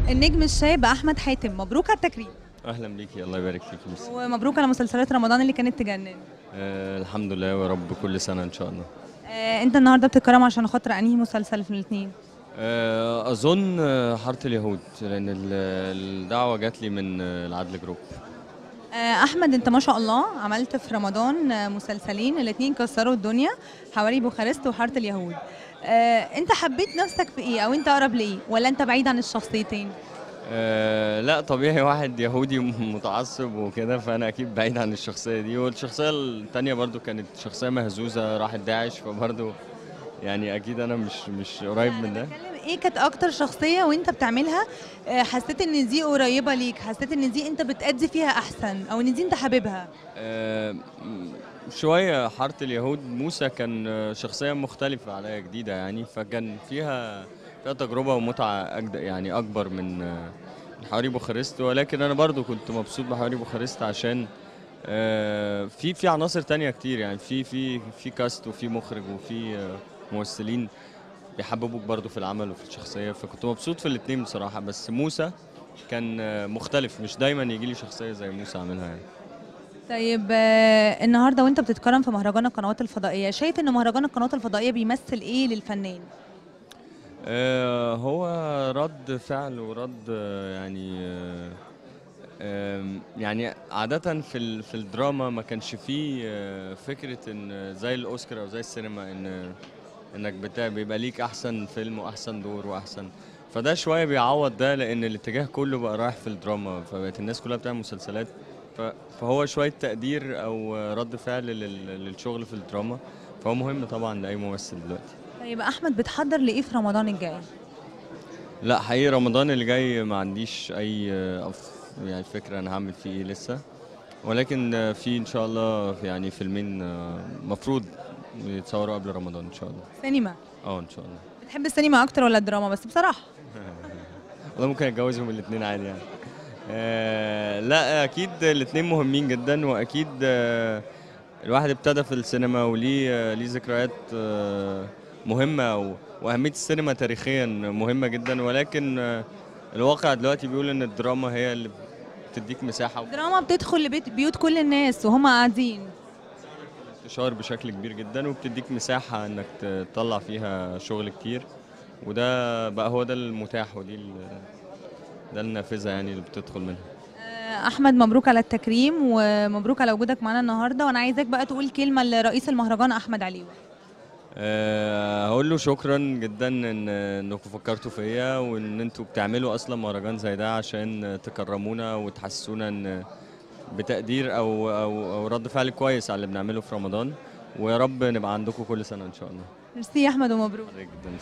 النجم الشاب احمد حاتم، مبروك على التكريم. اهلا بيكي، الله يبارك فيكي. ميرسي. ومبروك على مسلسلات رمضان اللي كانت تجنن. الحمد لله، ويا رب كل سنه ان شاء الله. انت النهارده بتتكرم عشان خاطر انهي مسلسل في الاثنين؟ اظن حاره اليهود، لان الدعوه جات لي من العدل جروب. احمد، انت ما شاء الله عملت في رمضان مسلسلين الاثنين كسروا الدنيا، حواري بوخارست وحاره اليهود. انت حبيت نفسك في ايه، او انت اقرب لايه، ولا انت بعيد عن الشخصيتين؟ لا طبيعي، واحد يهودي متعصب وكده، فانا اكيد بعيد عن الشخصيه دي. والشخصيه التانية برضو كانت شخصيه مهزوزه راحت داعش، فبرضو يعني اكيد انا مش قريب لا، من انا ده. بتكلم ايه كانت اكتر شخصيه وانت بتعملها حسيت ان دي قريبه ليك، حسيت ان دي انت بتأدي فيها احسن، او ان دي انت حاببها؟ شوية حارة اليهود، موسى كان شخصية مختلفة عليا، جديدة يعني، فكان فيها تجربة ومتعة يعني أكبر من حواري بوخارست. ولكن أنا برضو كنت مبسوط بحواري بوخارست عشان في عناصر تانية كتير، يعني في كاست وفي مخرج وفي ممثلين بيحببوك برضو في العمل وفي الشخصية، فكنت مبسوط في الاتنين بصراحة. بس موسى كان مختلف، مش دايما يجي لي شخصية زي موسى عاملها يعني. طيب، النهارده وانت بتتكرم في مهرجان القنوات الفضائيه، شايف ان مهرجان القنوات الفضائيه بيمثل ايه للفنان؟ هو رد فعل ورد يعني يعني عادة في الدراما ما كانش فيه فكرة ان زي الأوسكار أو زي السينما انك بيبقى ليك أحسن فيلم وأحسن دور وأحسن. فده شوية بيعوض ده، لأن الاتجاه كله بقى رايح في الدراما، فبقت الناس كلها بتعمل مسلسلات. فهو شوية تقدير أو رد فعل للشغل في الدراما، فهو مهم طبعا لأي ممثل دلوقتي. طيب احمد، بتحضر لايه في رمضان الجاي؟ لا حقيقي، رمضان اللي جاي ما عنديش اي يعني فكره انا هعمل فيه ايه لسه. ولكن في ان شاء الله يعني فيلمين مفروض يتصوروا قبل رمضان ان شاء الله. سينما؟ ان شاء الله. بتحب السينما اكتر ولا الدراما بس بصراحه؟ والله ممكن اتجوزهم الاثنين عادي يعني. لا اكيد الاثنين مهمين جدا، واكيد الواحد ابتدى في السينما وليه ليه ذكريات مهمة، وأهمية السينما تاريخيا مهمة جدا. ولكن الواقع دلوقتي بيقول إن الدراما هي اللي بتديك مساحة الدراما بتدخل بيوت كل الناس وهم قاعدين. انتشار بشكل كبير جدا، وبتديك مساحة إنك تطلع فيها شغل كتير. وده بقى هو ده المتاح، ده النافذة يعني اللي بتدخل منها. احمد، مبروك على التكريم ومبروك على وجودك معانا النهارده، وانا عايزاك بقى تقول كلمه لرئيس المهرجان احمد عليوي. هقول له شكرا جدا انكم فكرتوا فيا، وان انتوا بتعملوا اصلا مهرجان زي ده عشان تكرمونا وتحسسونا ان بتقدير او رد فعل كويس على اللي بنعمله في رمضان. ويا رب نبقى عندكم كل سنه ان شاء الله. ميرسي يا احمد، ومبروك. جدا.